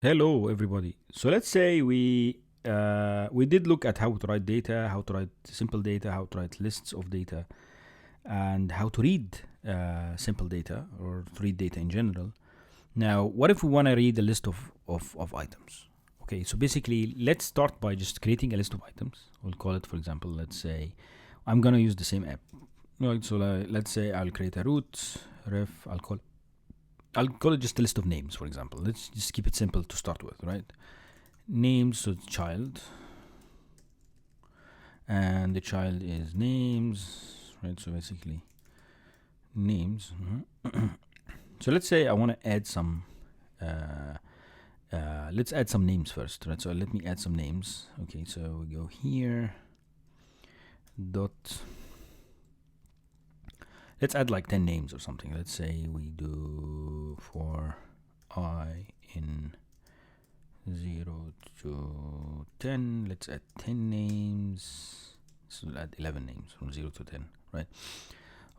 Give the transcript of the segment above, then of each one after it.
Hello, everybody. So let's say we did look at how to write data, how to write simple data, how to write lists of data, and how to read simple data or to read data in general. Now, what if we want to read a list of items? Okay, so basically, let's start by just creating a list of items. We'll call it, for example, let's say I'm gonna use the same app. Right, so let's say I'll create a root ref. I'll call it just a list of names, for example. Let's just keep it simple to start with, right? Names, so child, and the child is names, right? So basically, names. So let's say I want to add some. Let's add some names first, right? So let me add some names. Okay, so we go here. Dot. Let's add like 10 names or something. Let's say we do for I in 0 to 10. Let's add 10 names. So we'll add 11 names from 0 to 10, right?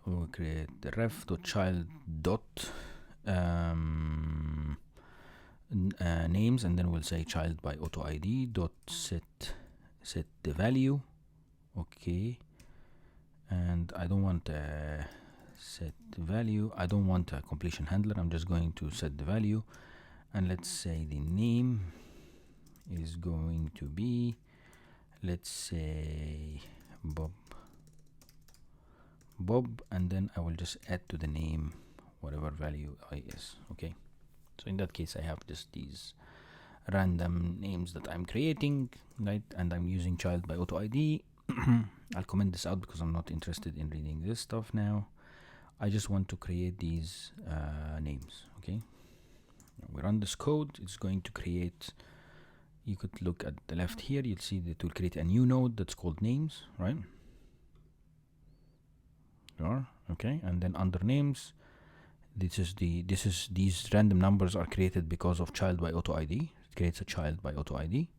We'll create the ref.child dot names, and then we'll say child by auto ID dot set the value. Okay, and I don't want set the value. I don't want a completion handler. I'm just going to set the value, and let's say the name is going to be, let's say Bob, and then I will just add to the name whatever value I is. Okay, so in that case I have just these random names that I'm creating, right? And I'm using child by auto ID. I'll comment this out because I'm not interested in reading this stuff now. I just want to create these names. Okay, we run this code. It's going to create, you could look at the left here, you'll see that it will create a new node that's called names, right? Okay, and then under names, these random numbers are created because of child by auto ID. It creates a child by auto ID,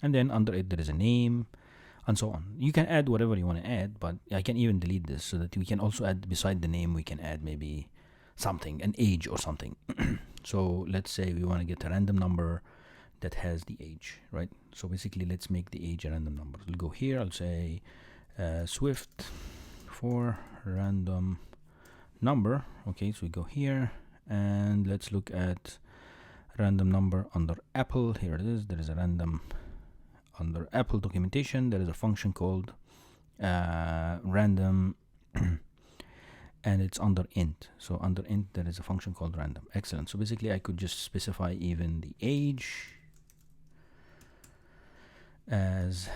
and then under it there is a name, and so on. You can add whatever you want to add, but I can even delete this so that we can also add beside the name. We can add maybe something, an age or something. So let's say we want to get a random number that has the age, right? So basically, let's make the age a random number. We'll go here. I'll say Swift for random number. Okay, so we go here and let's look at random number under Apple. Here it is. There is a random under Apple documentation. There is a function called random and it's under int. So under int there is a function called random. Excellent. So basically I could just specify even the age as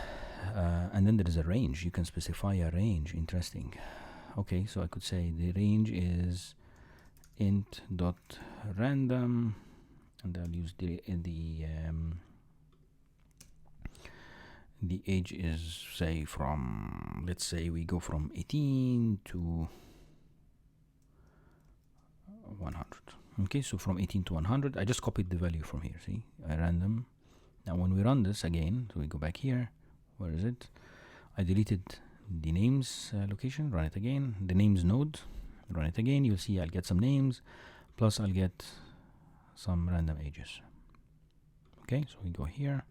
and then there is a range. You can specify a range. Interesting. Okay, so I could say the range is int dot random, and I'll use the age is, say, from, let's say we go from 18 to 100. Okay, so from 18 to 100, I just copied the value from here. See, I random. Now when we run this again, so we go back here. Where is it? I deleted the names location. Run it again. The names node. Run it again. You'll see I'll get some names, plus I'll get some random ages. Okay, so we go here.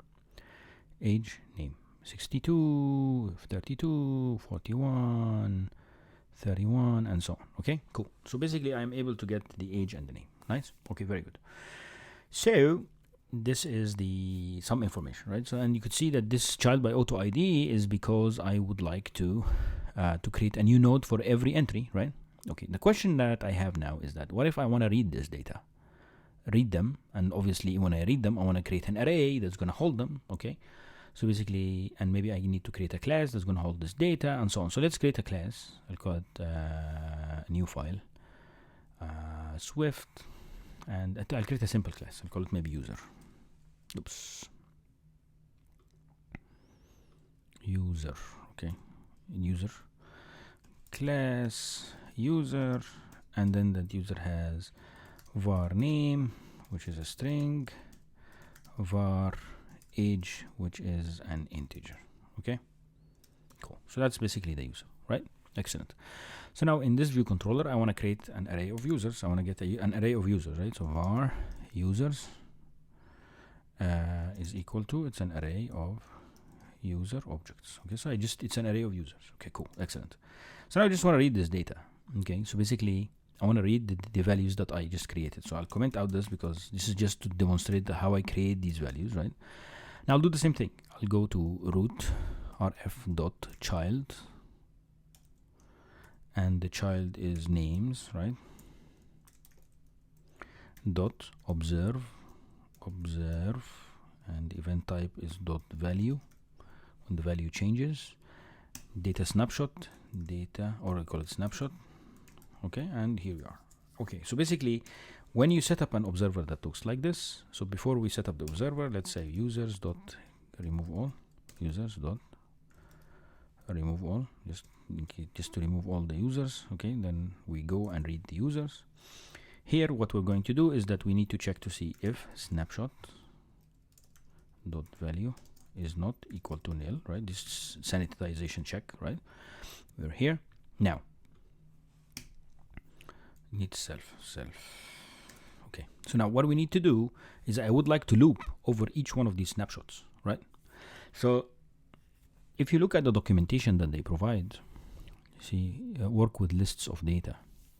Age, name, 62, 32, 41, 31, and so on. Okay, cool. So basically I'm able to get the age and the name. Nice. Okay, very good. So this is the some information, right? So, and you could see that this child by auto ID is because I would like to create a new node for every entry, right? Okay, the question that I have now is that what if I want to read this data, read them, and obviously when I read them I want to create an array that's going to hold them. Okay, so basically, and maybe I need to create a class that's going to hold this data and so on. So let's create a class. I'll call it a new file, Swift, and I'll create a simple class. I'll call it maybe user. Oops. User. Okay, user class user, and then that user has var name, which is a string, var age, which is an integer. Okay, cool. So that's basically the user, right? Excellent. So now in this view controller, I want to create an array of users. I want to get an array of users, right? So var users, is equal to, it's an array of user objects. Okay, so it's an array of users. Okay, cool, excellent. So now I just want to read this data. Okay, so basically I want to read the values that I just created. So I'll comment out this because this is just to demonstrate how I create these values, right? Now I'll do the same thing. I'll go to root rf.child, and the child is names, right? Dot observe, and event type is dot value. When the value changes, data snapshot, or I call it snapshot. Okay, and here we are. Okay, so basically when you set up an observer that looks like this, so before we set up the observer, let's say users dot remove all, just to remove all the users. Okay, then we go and read the users. Here what we're going to do is that we need to check to see if snapshot dot value is not equal to nil, right? This is sanitization check, right? We're here now. Needs self. Okay, so now what we need to do is I would like to loop over each one of these snapshots, right? So if you look at the documentation that they provide, you see work with lists of data,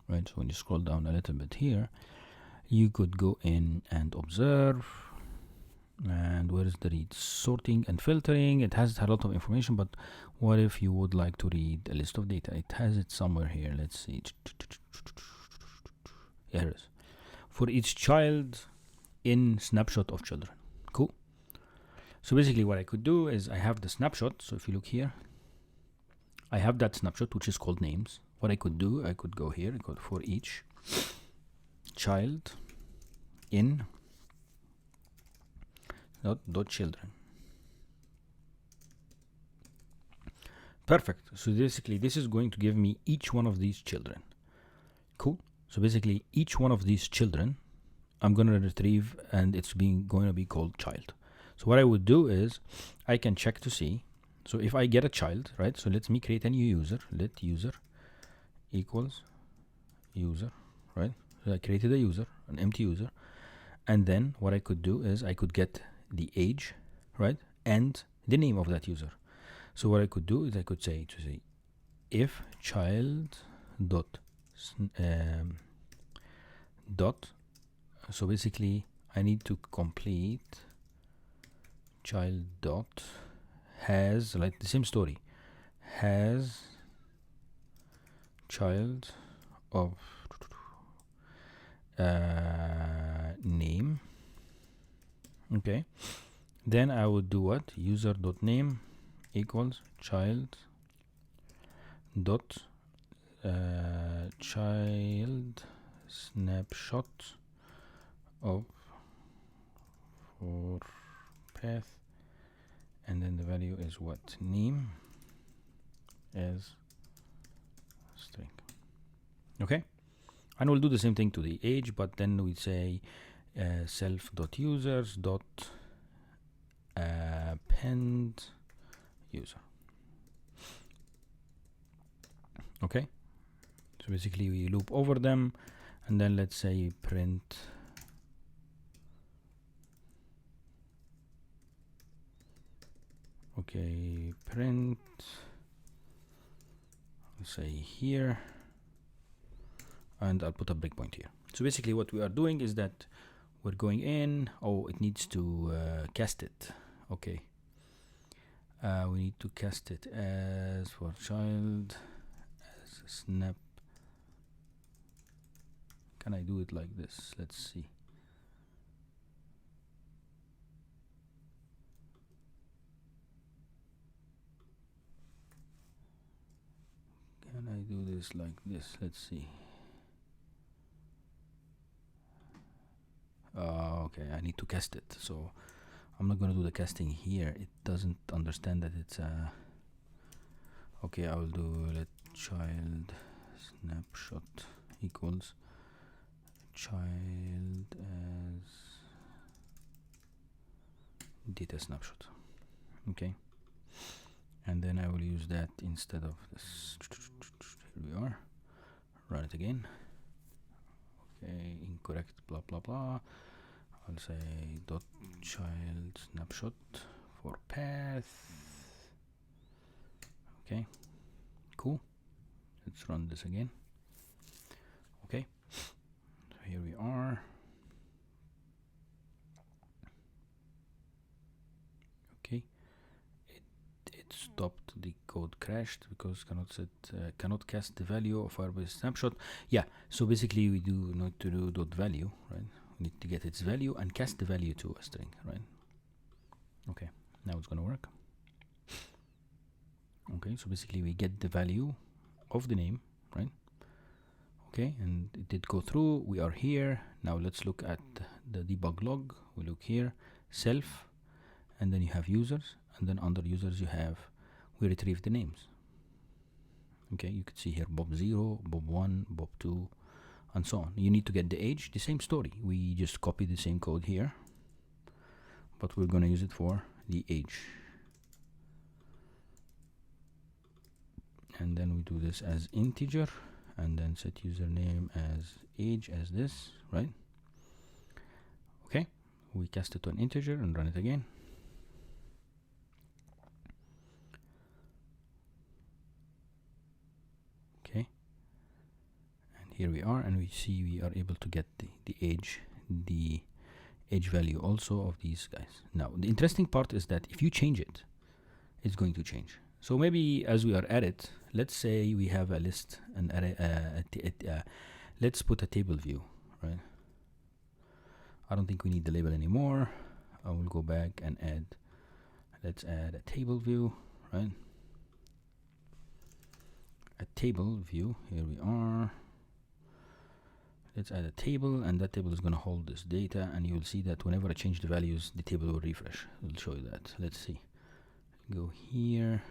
right? So when you scroll down a little bit here, you could go in and observe, and where is the read? Sorting and filtering. It has a lot of information, but what if you would like to read a list of data? It has it somewhere here. Let's see. Yeah, here it is. For each child in snapshot of children. Cool. So basically what I could do is I have the snapshot. So if you look here, I have that snapshot which is called names. What I could do, I could go here, for each child in dot children. Perfect. So basically this is going to give me each one of these children. Cool. So basically each one of these children I'm going to retrieve, and it's going to be called child. So what I would do is I can check to see. So if I get a child, right? So let me create a new user. Let user equals user, right? So I created a user, an empty user. And then what I could do is I could get the age, right? And the name of that user. So what I could do is I could say if child dot so basically I need to complete child dot has, like the same story, has child of name. Okay, then I would do what? User dot name equals child dot child snapshot of for path, and then the value is what? Name as string. Okay, and we'll do the same thing to the age, but then we say self.users dot append user. Okay, so basically we loop over them, and then let's say print print, let's say here, and I'll put a breakpoint here. So basically what we are doing is that we're going in, it needs to cast it. Okay, we need to cast it as for child as a snap. Can I do it like this? Let's see. Can I do this like this? Let's see. Okay, I need to cast it, so I'm not going to do the casting here. It doesn't understand that it's okay, I will do let child snapshot equals child as data snapshot. Okay, and then I will use that instead of this. Here we are. Run it again. Okay, incorrect, blah blah blah. I'll say dot child snapshot for path. Okay, cool. Let's run this again. Okay, so here we are. Okay, it stopped, the code crashed because cannot cast the value of Firebase snapshot. Yeah, so basically we do need to do dot value, right? We need to get its value and cast the value to a string, right? Okay, now it's gonna work. Okay, so basically we get the value of the name, right? Okay, and it did go through. We are here. Now let's look at the debug log. We look here, self, and then you have users, and then under users you have, we retrieve the names. Okay, you can see here Bob0, Bob1, Bob2, and so on. You need to get the age, the same story. We just copy the same code here, but we're gonna use it for the age. And then we do this as integer, and then set username as age as this, right? Okay, we cast it to an integer and run it again. Okay, and here we are, and we see we are able to get the age value also of these guys. Now the interesting part is that if you change it, it's going to change. So maybe as we are at it, let's say we have a list, an array, let's put a table view, right? I don't think we need the label anymore. I will go back and add, let's add a table view, right? A table view, here we are. Let's add a table, and that table is going to hold this data, and you will see that whenever I change the values, the table will refresh. I'll show you that. Let's see. Go here.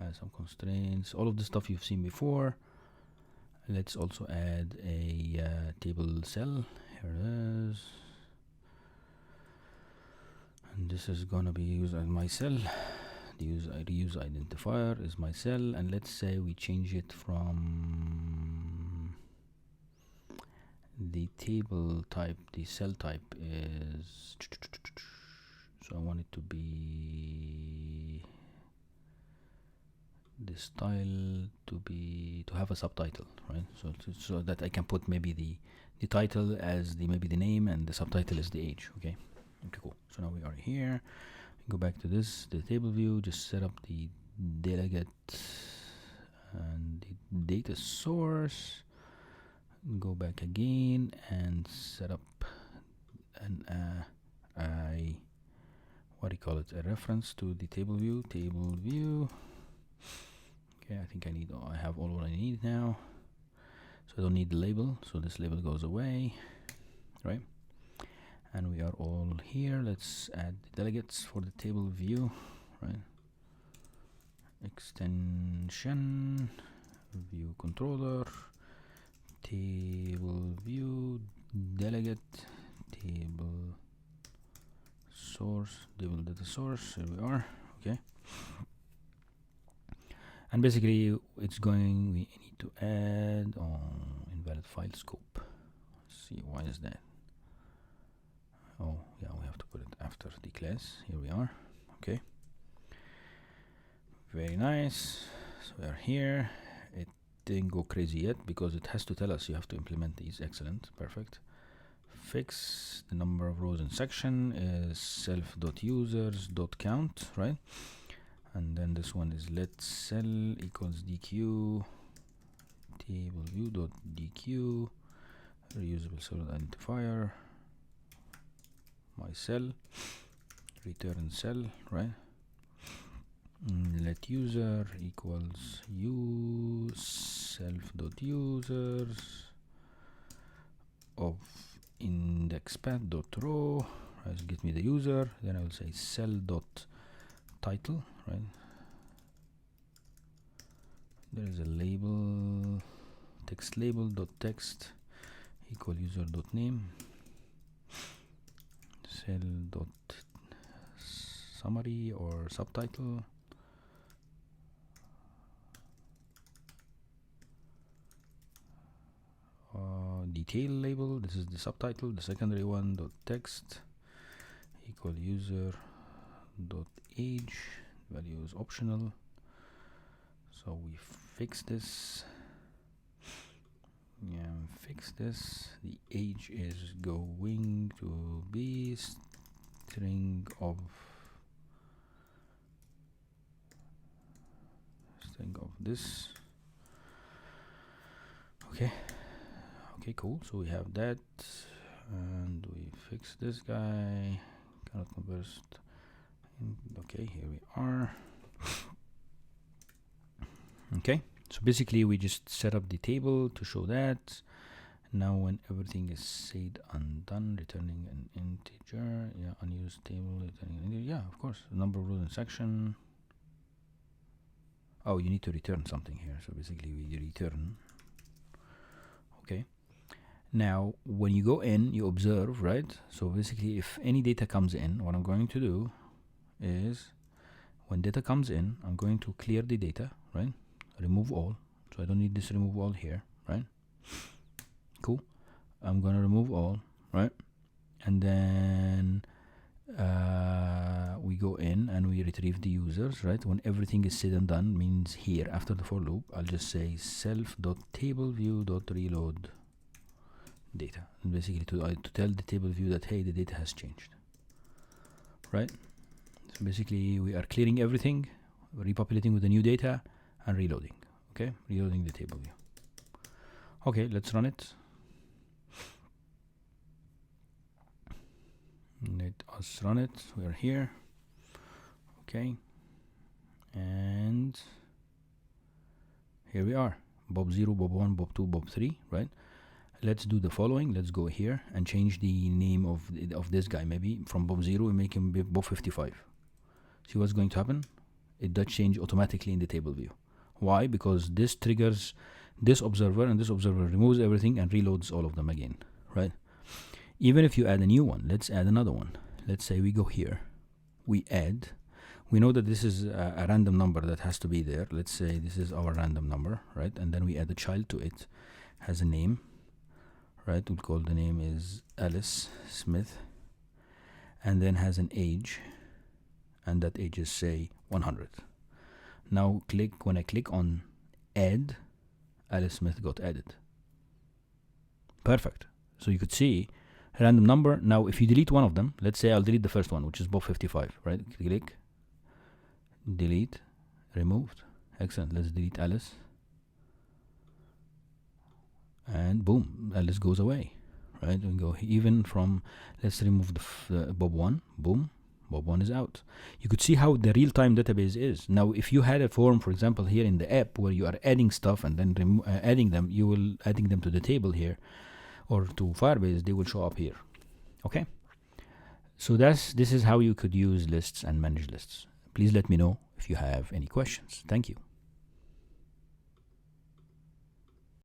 Add some constraints, all of the stuff you've seen before. Let's also add a table cell. Here it is, and this is gonna be used as my cell. The reuse identifier is my cell, and let's say we change it from the table type, the cell type is, so I want it to be the style to have a subtitle, right? So that I can put maybe the title as maybe the name, and the subtitle is the age. Okay, cool. So now we are here. Go back to the table view, just set up the delegate and the data source. Go back again and set up an what do you call it, a reference to the table view. Okay, I think I have all what I need now, so I don't need the label, so this label goes away, right? And we are all here. Let's add the delegates for the table view, right? Extension, view controller, table view, delegate, table source, table data source. Here we are. Okay. And basically it's going, we need to add invalid file scope. Let's see, why is that? Oh yeah, we have to put it after the class. Here we are. Okay, very nice. So we are here. It didn't go crazy yet because it has to tell us you have to implement these. Excellent, perfect. Fix the number of rows in section is self.users.count, right? And then this one is let cell equals dq table view dot dq reusable cell identifier my cell return cell, right? Let user equals self dot users of index path dot row, right? Get me the user. Then I will say cell dot title, right? There is a label, text label dot text equal user dot name, cell dot summary or subtitle, detail label, this is the subtitle, the secondary one dot text equal user dot age, value is optional, so we fix this. Yeah, fix this. The age is going to be string of this. Okay, cool. So we have that, and we fix this guy. Cannot converse. Okay, here we are. Okay, so basically we just set up the table to show that. Now when everything is said and done, returning an integer. Yeah, unused table, returning an integer. Yeah, of course. Number of rows in section. Oh, you need to return something here. So basically we return. Okay. Now when you go in, you observe, right? So basically if any data comes in, what I'm going to do is when data comes in, I'm going to clear the data, right? Remove all. So I don't need this remove all here, right? Cool. I'm gonna remove all, right? And then we go in and we retrieve the users, right? When everything is said and done, means here after the for loop, I'll just say self.tableview.reload data, and basically to tell the table view that hey, the data has changed, right? So basically we are clearing everything, repopulating with the new data, and reloading. Okay, reloading the table view. Okay, let's run it. Let us run it. We are here. Okay, and here we are. Bob 0, Bob 1, Bob 2, Bob 3, right? Let's do the following. Let's go here and change the name of this guy. Maybe from Bob 0 we make him Bob 55. See what's going to happen? It does change automatically in the table view. Why? Because this triggers this observer, and this observer removes everything and reloads all of them again, right? Even if you add a new one, let's add another one. Let's say we go here, we add, we know that this is a random number that has to be there. Let's say this is our random number, right? And then we add a child to it, has a name, right? We'll call the name is Alice Smith, and then has an age, and that age is say 100. Now when I click on add, Alice Smith got added. Perfect. So you could see random number. Now if you delete one of them, let's say I'll delete the first one, which is Bob 55, right? Click, delete, removed. Excellent. Let's delete Alice, and boom, Alice goes away, right? We go even from, let's remove the Bob 1, boom, Bob 1 is out. You could see how the real-time database is. Now if you had a form, for example, here in the app where you are adding stuff and then adding them, you will adding them to the table here or to Firebase, they will show up here. Okay, so this is how you could use lists and manage lists. Please let me know if you have any questions. Thank you.